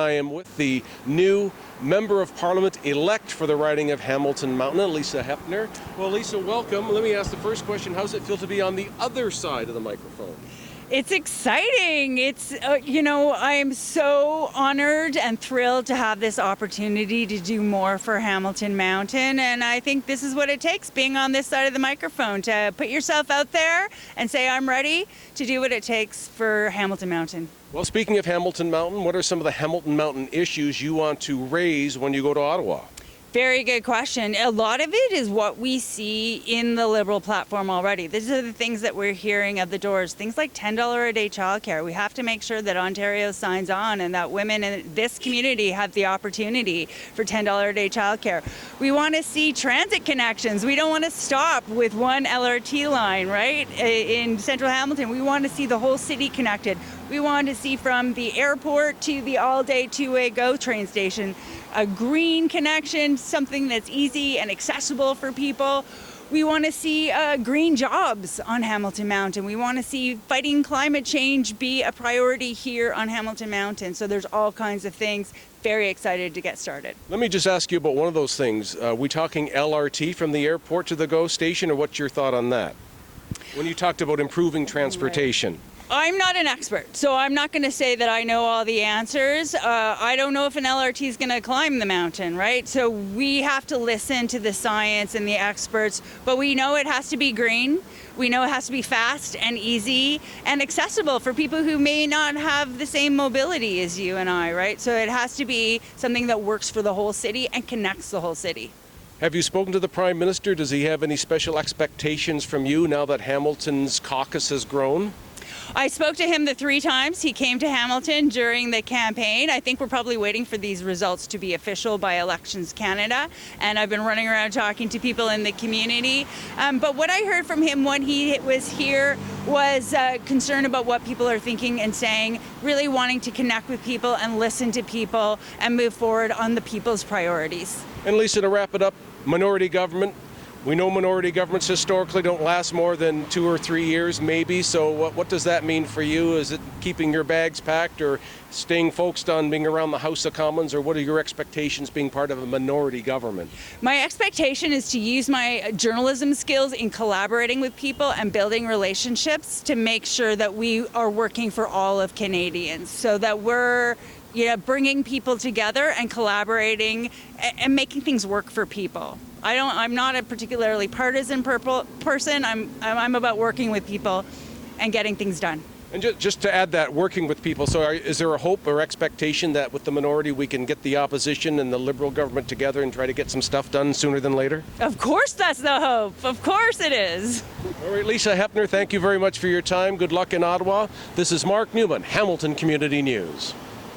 I am with the new Member of Parliament-elect for the riding of Hamilton Mountain, Lisa Hepfner. Well, Lisa, welcome. Let me ask the first question. How does it feel to be on the other side of the microphone? It's exciting. I am so honored and thrilled to have this opportunity to do more for Hamilton Mountain. And I think this is what it takes, being on this side of the microphone, to put yourself out there and say, I'm ready to do what it takes for Hamilton Mountain. Well, speaking of Hamilton Mountain, what are some of the Hamilton Mountain issues you want to raise when you go to Ottawa? Very good question. A lot of it is what we see in the Liberal platform already. These are the things that we're hearing at the doors. Things like $10 a day childcare. We have to make sure that Ontario signs on and that women in this community have the opportunity for $10 a day childcare. We want to see transit connections. We don't want to stop with one LRT line, right? In central Hamilton, we want to see the whole city connected. We want to see from the airport to the all-day two-way GO train station a green connection, something that's easy and accessible for people. We want to see green jobs on Hamilton Mountain. We want to see fighting climate change be a priority here on Hamilton Mountain. So there's all kinds of things. Very excited to get started. Let me just ask you about one of those things. We talking LRT from the airport to the GO station, or what's your thought on that? When you talked about improving transportation. Right. I'm not an expert, so I'm not going to say that I know all the answers. I don't know if an LRT is going to climb the mountain, right? So we have to listen to the science and the experts, but we know it has to be green. We know it has to be fast and easy and accessible for people who may not have the same mobility as you and I, right? So it has to be something that works for the whole city and connects the whole city. Have you spoken to the Prime Minister? Does he have any special expectations from you now that Hamilton's caucus has grown? I spoke to him the 3 times he came to Hamilton during the campaign. I think we're probably waiting for these results to be official by Elections Canada. And I've been running around talking to people in the community. But what I heard from him when he was here was concern about what people are thinking and saying, really wanting to connect with people and listen to people and move forward on the people's priorities. And Lisa, to wrap it up, minority government. We know minority governments historically don't last more than 2 or 3 years, maybe. So what does that mean for you? Is it keeping your bags packed or staying focused on being around the House of Commons? Or what are your expectations being part of a minority government? My expectation is to use my journalism skills in collaborating with people and building relationships to make sure that we are working for all of Canadians, so that we're bringing people together and collaborating and making things work for people. I'm not a particularly partisan person. I'm about working with people and getting things done. And just to add that, working with people, so is there a hope or expectation that with the minority we can get the opposition and the Liberal government together and try to get some stuff done sooner than later? Of course that's the hope. Of course it is. All right, Lisa Hepfner, thank you very much for your time. Good luck in Ottawa. This is Mark Newman, Hamilton Community News.